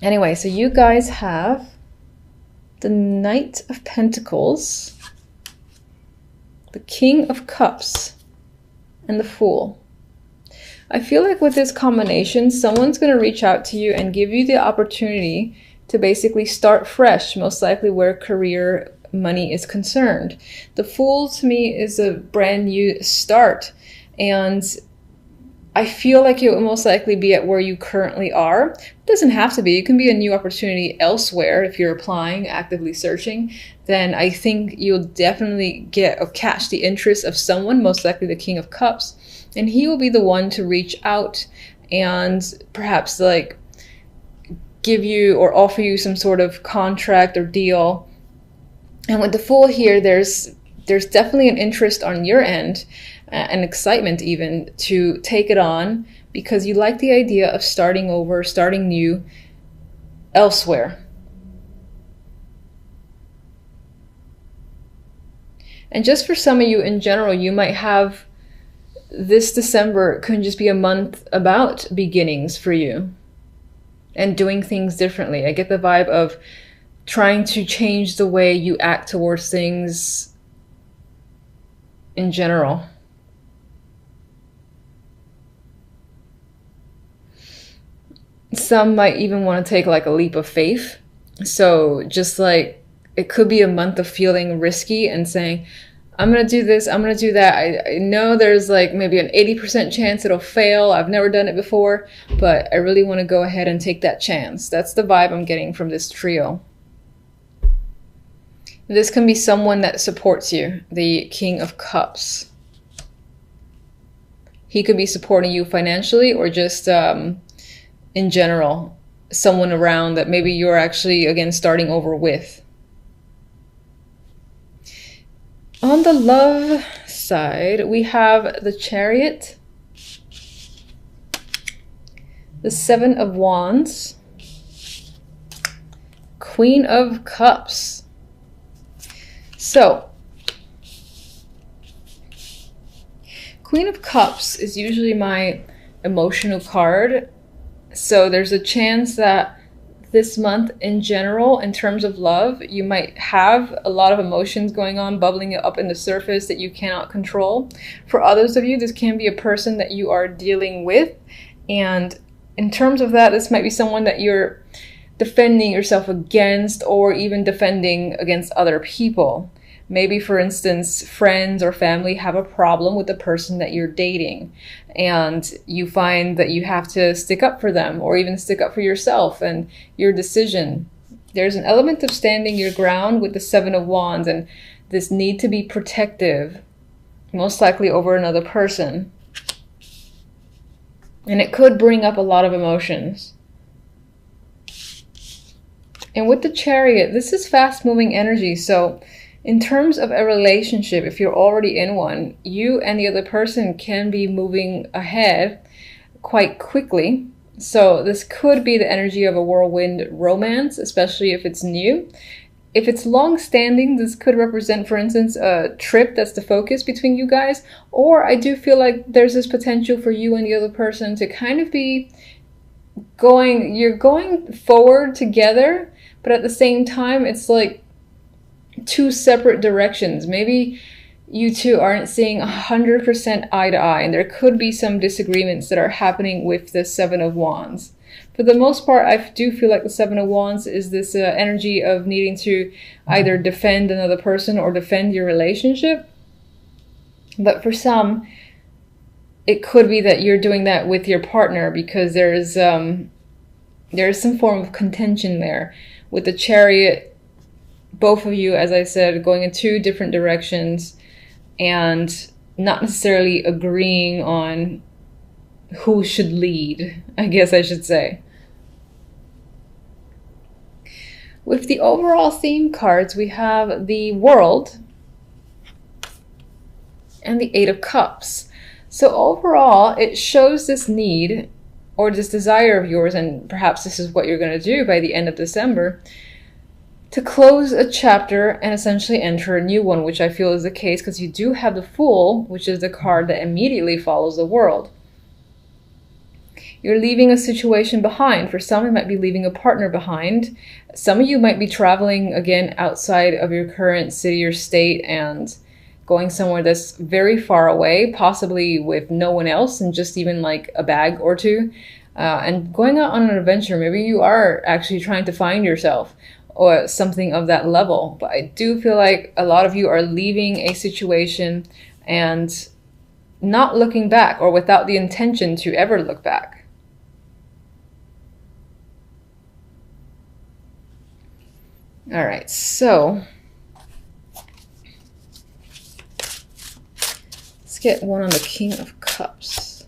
Anyway, so you guys have the Knight of Pentacles, the King of Cups, and the Fool. I feel like with this combination, someone's going to reach out to you and give you the opportunity to basically start fresh, most likely where career, money is concerned. The Fool to me is a brand new start, and I feel like it will most likely be at where you currently are. It doesn't have to be. It can be a new opportunity elsewhere. If you're applying, actively searching, then I think you'll definitely get or catch the interest of someone, most likely the King of Cups, and he will be the one to reach out and perhaps like give you or offer you some sort of contract or deal. And with the Fool here, there's definitely an interest on your end, and excitement even, to take it on because you like the idea of starting over, starting new elsewhere. And just for some of you in general, you might have this December can just be a month about beginnings for you and doing things differently. I get the vibe of trying to change the way you act towards things in general. Some might even want to take like a leap of faith. So just like it could be a month of feeling risky and saying, I'm going to do this, I'm going to do that. I know there's like maybe an 80% chance it'll fail. I've never done it before, but I really want to go ahead and take that chance. That's the vibe I'm getting from this trio. This can be someone that supports you, the King of Cups. He could be supporting you financially or just in general, someone around that maybe you're actually, again, starting over with. On the love side, we have the Chariot, the Seven of Wands, Queen of Cups. So, Queen of Cups is usually my emotional card. So there's a chance that this month in general, in terms of love, you might have a lot of emotions going on, bubbling up in the surface that you cannot control. For others of you, this can be a person that you are dealing with. And in terms of that, this might be someone that you're defending yourself against, or even defending against other people. Maybe, for instance, friends or family have a problem with the person that you're dating, and you find that you have to stick up for them or even stick up for yourself and your decision. There's an element of standing your ground with the Seven of Wands and this need to be protective, most likely over another person. And it could bring up a lot of emotions. And with the Chariot, this is fast-moving energy, so in terms of a relationship, if you're already in one, you and the other person can be moving ahead quite quickly. So this could be the energy of a whirlwind romance, especially if it's new. If it's long-standing, this could represent, for instance, a trip that's the focus between you guys. Or I do feel like there's this potential for you and the other person to kind of be you're going forward together, but at the same time, it's like two separate directions. Maybe you two aren't seeing 100% eye to eye, and there could be some disagreements that are happening with the Seven of Wands. For the most part, I do feel like the Seven of Wands is this energy of needing to either defend another person or defend your relationship. But for some, it could be that you're doing that with your partner because there's some form of contention there. With the Chariot, both of you, as I said, going in two different directions and not necessarily agreeing on who should lead, I guess I should say. With the overall theme cards, we have the World and the Eight of Cups. So overall, it shows this need or this desire of yours, and perhaps this is what you're going to do by the end of December, to close a chapter and essentially enter a new one, which I feel is the case because you do have the Fool, which is the card that immediately follows the World. You're leaving a situation behind. For some, it might be leaving a partner behind. Some of you might be traveling, again, outside of your current city or state and going somewhere that's very far away, possibly with no one else and just even like a bag or two, and going out on an adventure. Maybe you are actually trying to find yourself or something of that level. But I do feel like a lot of you are leaving a situation and not looking back, or without the intention to ever look back. All right, so let's get one on the King of Cups.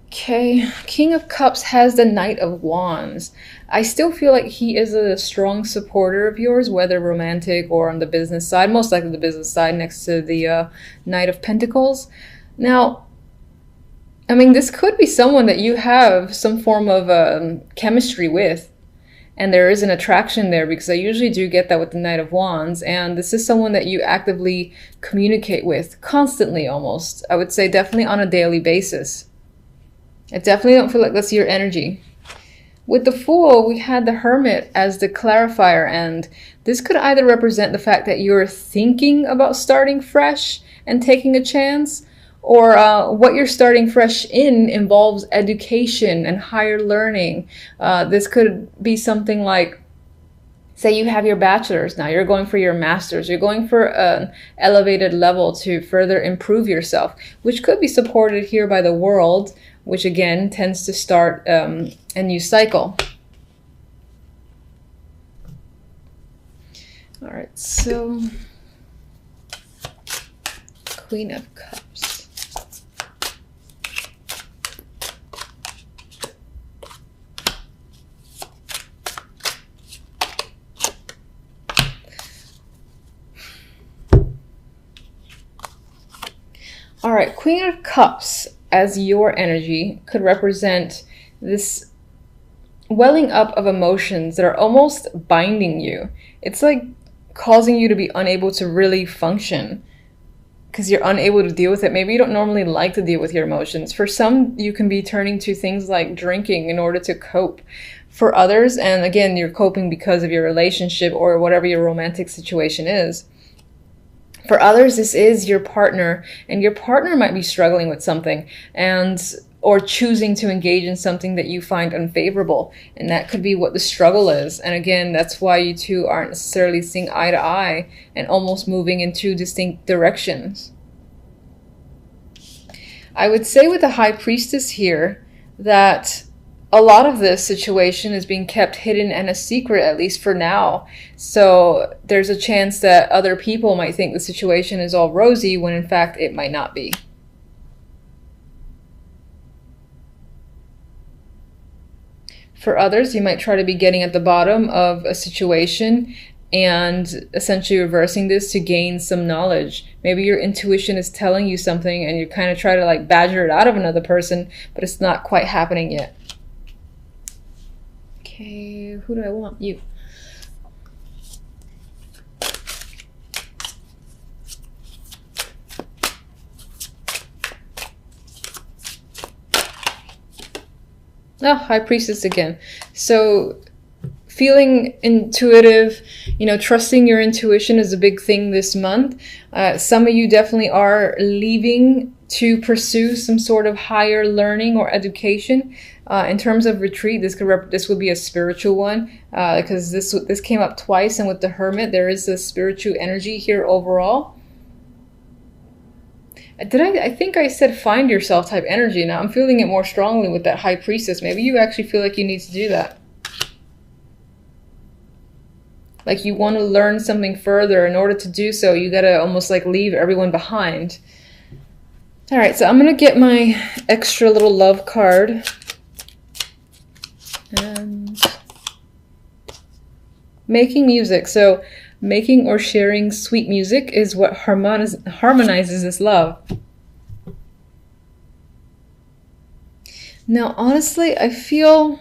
Okay, King of Cups has the Knight of Wands. I still feel like he is a strong supporter of yours, whether romantic or on the business side, most likely the business side next to the Knight of Pentacles. Now, I mean, this could be someone that you have some form of chemistry with, and there is an attraction there, because I usually do get that with the Knight of Wands, and this is someone that you actively communicate with, constantly almost. I would say definitely on a daily basis. I definitely don't feel like that's your energy. With the Fool, we had the Hermit as the clarifier, and this could either represent the fact that you're thinking about starting fresh and taking a chance, or what you're starting fresh in involves education and higher learning. This could be something like, say you have your bachelor's, now you're going for your master's, you're going for an elevated level to further improve yourself, which could be supported here by the World, which again tends to start a new cycle. All right, so Queen of Cups. All right, Queen of Cups as your energy could represent this welling up of emotions that are almost binding you. It's like causing you to be unable to really function because you're unable to deal with it. Maybe you don't normally like to deal with your emotions. For some, you can be turning to things like drinking in order to cope. For others, and again, you're coping because of your relationship or whatever your romantic situation is. For others, this is your partner, and your partner might be struggling with something or choosing to engage in something that you find unfavorable. And that could be what the struggle is. And again, that's why you two aren't necessarily seeing eye to eye and almost moving in two distinct directions. I would say with the High Priestess here that a lot of this situation is being kept hidden and a secret, at least for now. So there's a chance that other people might think the situation is all rosy when in fact it might not be. For others, you might try to be getting at the bottom of a situation and essentially reversing this to gain some knowledge. Maybe your intuition is telling you something and you kind of try to like badger it out of another person, but it's not quite happening yet. Okay, who do I want? You. Oh, High Priestess again. So feeling intuitive, trusting your intuition is a big thing this month. Some of you definitely are leaving to pursue some sort of higher learning or education. In terms of retreat, this would be a spiritual one, because this came up twice, and with the Hermit, there is a spiritual energy here overall. I think I said find yourself type energy. Now I'm feeling it more strongly with that High Priestess. Maybe you actually feel like you need to do that. Like you want to learn something further. In order to do so, you gotta almost like leave everyone behind. All right, so I'm gonna get my extra little love card. And making music. So making or sharing sweet music is what harmonizes this love. Now, honestly, I feel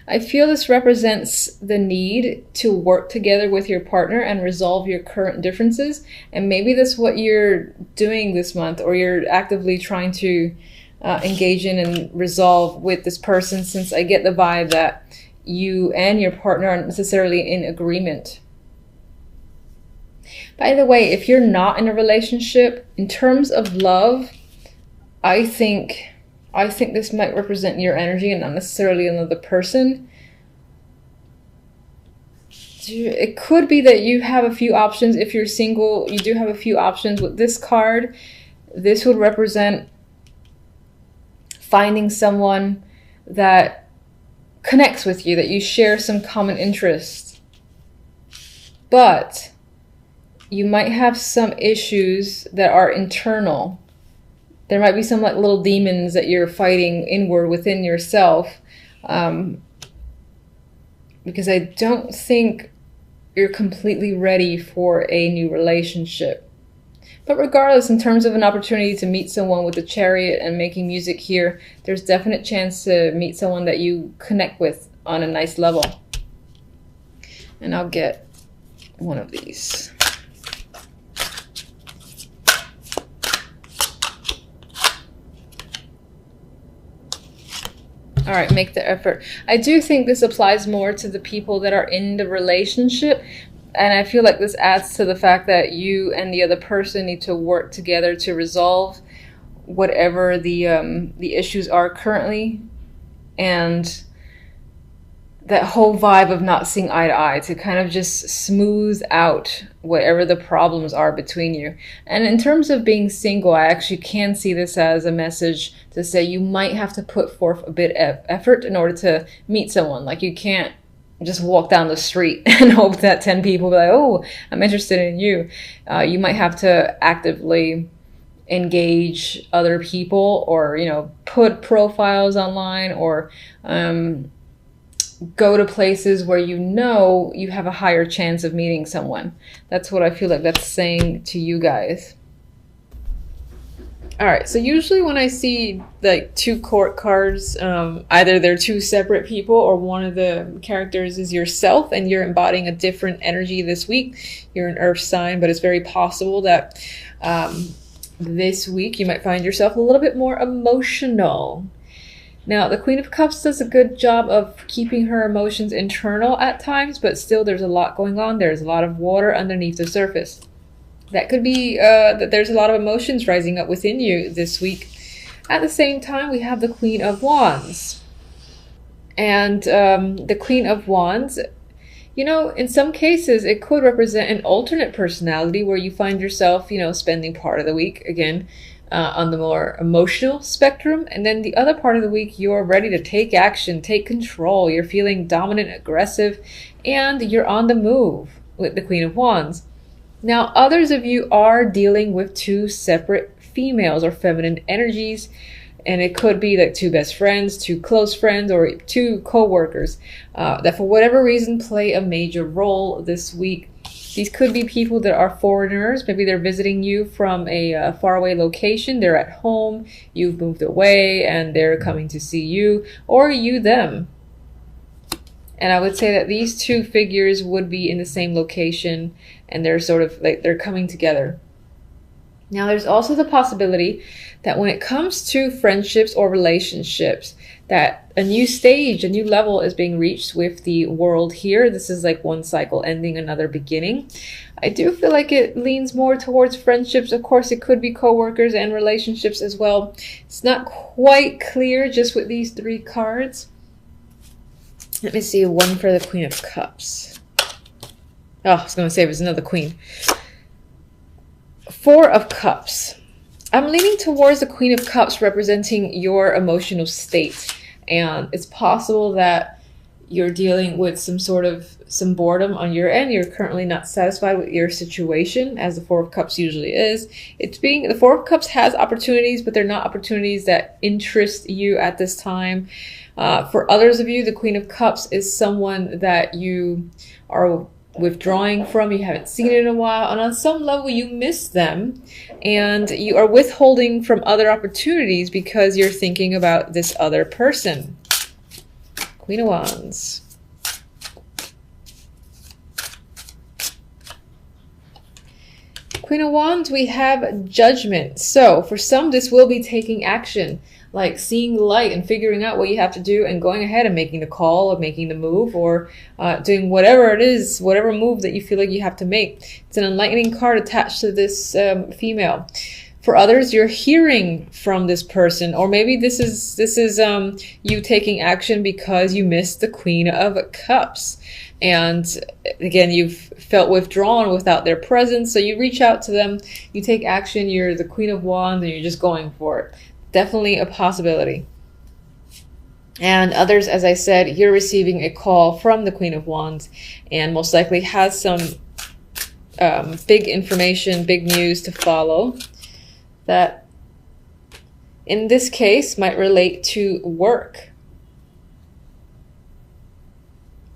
I feel this represents the need to work together with your partner and resolve your current differences. And maybe that's what you're doing this month, or you're actively trying to engage in and resolve with this person, since I get the vibe that you and your partner aren't necessarily in agreement. By the way, if you're not in a relationship, in terms of love, I think this might represent your energy and not necessarily another person. It could be that you have a few options. If you're single, you do have a few options. With this card, this would represent finding someone that connects with you, that you share some common interests. But you might have some issues that are internal. There might be some like little demons that you're fighting inward within yourself, because I don't think you're completely ready for a new relationship. But regardless, in terms of an opportunity to meet someone with the Chariot and making music here, there's definite chance to meet someone that you connect with on a nice level. And I'll get one of these. All right, make the effort. I do think this applies more to the people that are in the relationship. And I feel like this adds to the fact that you and the other person need to work together to resolve whatever the issues are currently. And that whole vibe of not seeing eye to eye, to kind of just smooth out whatever the problems are between you. And in terms of being single, I actually can see this as a message to say you might have to put forth a bit of effort in order to meet someone. Like, you can't just walk down the street and hope that 10 people be like, oh, I'm interested in you. You might have to actively engage other people, or, you know, put profiles online, or go to places where you know you have a higher chance of meeting someone. That's what I feel like that's saying to you guys. All right, so usually when I see like two court cards, either they're two separate people, or one of the characters is yourself and you're embodying a different energy this week. You're an earth sign, but it's very possible that this week you might find yourself a little bit more emotional. Now, the Queen of Cups does a good job of keeping her emotions internal at times, but still there's a lot going on. There's a lot of water underneath the surface. That could be that there's a lot of emotions rising up within you this week. At the same time, we have the Queen of Wands. And the Queen of Wands, you know, in some cases, it could represent an alternate personality where you find yourself, you know, spending part of the week, again, on the more emotional spectrum. And then the other part of the week, you're ready to take action, take control. You're feeling dominant, aggressive, and you're on the move with the Queen of Wands. Now, others of you are dealing with two separate females or feminine energies, and it could be like two best friends, two close friends, or two co-workers that for whatever reason play a major role this week. These could be people that are foreigners. Maybe they're visiting you from a faraway location. They're at home, you've moved away, and they're coming to see you, or you them. And I would say that these two figures would be in the same location, and they're sort of like they're coming together. Now, there's also the possibility that when it comes to friendships or relationships, that a new stage, a new level is being reached with the world here. This is like one cycle ending, another beginning. I do feel like it leans more towards friendships. Of course, it could be co-workers and relationships as well. It's not quite clear just with these three cards. Let me see one for the Queen of Cups. Oh, I was going to say it was another queen. Four of Cups. I'm leaning towards the Queen of Cups representing your emotional state. And it's possible that you're dealing with some boredom on your end. You're currently not satisfied with your situation, as the Four of Cups usually is. The Four of Cups has opportunities, but they're not opportunities that interest you at this time. For others of you, the Queen of Cups is someone that you are withdrawing from, you haven't seen it in a while, and on some level you miss them, and you are withholding from other opportunities because you're thinking about this other person. Queen of Wands. Queen of Wands, we have Judgment. So for some, this will be taking action, like seeing the light and figuring out what you have to do and going ahead and making the call or making the move, or doing whatever it is, whatever move that you feel like you have to make. It's an enlightening card attached to this female. For others, you're hearing from this person, or maybe this is you taking action because you missed the Queen of Cups. And again, you've felt withdrawn without their presence. So you reach out to them, you take action, you're the Queen of Wands, and you're just going for it. Definitely a possibility. And others, as I said, you're receiving a call from the Queen of Wands, and most likely has some big information, big news to follow, that in this case might relate to work.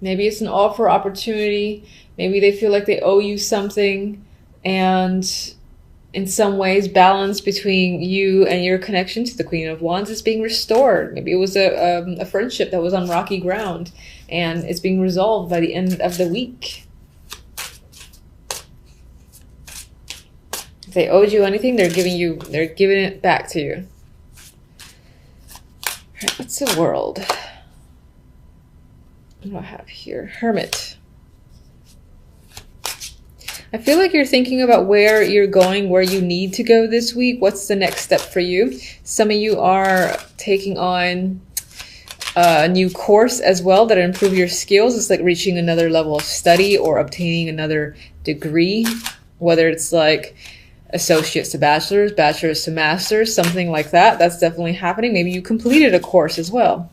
Maybe it's an offer opportunity. Maybe they feel like they owe you something, and in some ways balance between you and your connection to the Queen of Wands is being restored. Maybe it was a friendship that was on rocky ground and it's being resolved by the end of the week. If they owed you anything, they're giving it back to you. All right, what's the World? What do I have here? Hermit. I feel like you're thinking about where you're going, where you need to go this week. What's the next step for you? Some of you are taking on a new course as well that improve your skills. It's like reaching another level of study or obtaining another degree, whether it's like associates to bachelor's, bachelor's to master's, something like that. That's definitely happening. Maybe you completed a course as well.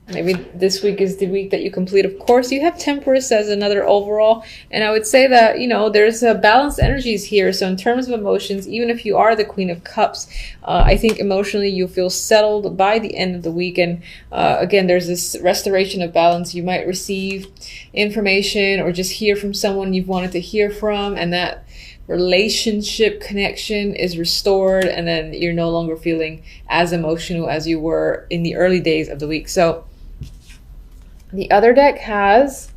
Maybe this week is the week that you complete. Of course, you have Temperance as another overall. And I would say that, you know, there's balanced energies here. So in terms of emotions, even if you are the Queen of Cups, I think emotionally you feel settled by the end of the week. And again, there's this restoration of balance. You might receive information or just hear from someone you've wanted to hear from, and that relationship connection is restored, and then you're no longer feeling as emotional as you were in the early days of the week. So the other deck has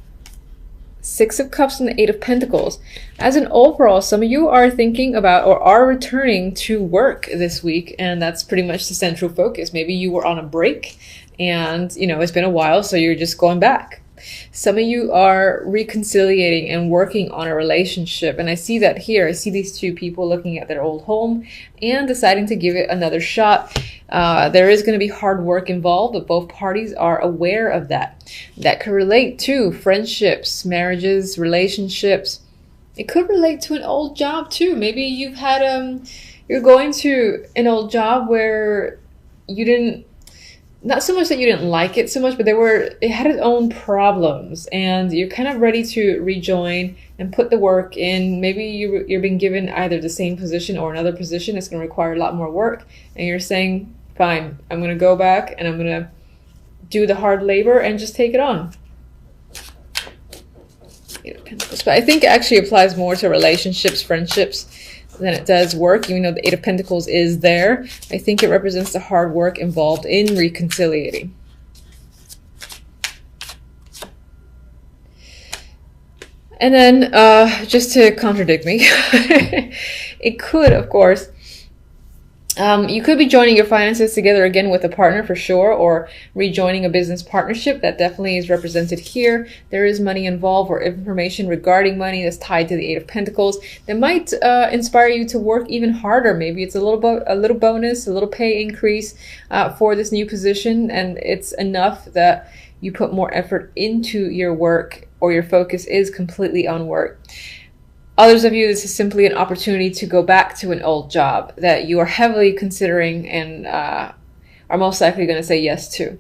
Six of Cups and the Eight of Pentacles. As an overall, some of you are thinking about or are returning to work this week, and that's pretty much the central focus. Maybe you were on a break and, you know, it's been a while, so you're just going back. Some of you are reconciliating and working on a relationship, and I see that here. I see these two people looking at their old home and deciding to give it another shot. There is going to be hard work involved, but both parties are aware of that. That could relate to friendships, marriages, relationships. It could relate to an old job too. Maybe you've had you're going to an old job where you didn't, not so much that you didn't like it so much, but it had its own problems, and you're kind of ready to rejoin and put the work in. Maybe you're being given either the same position or another position that's going to require a lot more work, and you're saying, fine, I'm going to go back and I'm going to do the hard labor and just take it on. But I think it actually applies more to relationships, friendships, than it does work. Even though the Eight of Pentacles is there, I think it represents the hard work involved in reconciliating. And then just to contradict me, it could, of course, you could be joining your finances together again with a partner for sure, or rejoining a business partnership. That definitely is represented here. There is money involved or information regarding money that's tied to the Eight of Pentacles that might inspire you to work even harder. Maybe it's a little bonus, a little pay increase for this new position, and it's enough that you put more effort into your work, or your focus is completely on work. Others of you, this is simply an opportunity to go back to an old job that you are heavily considering and are most likely going to say yes to.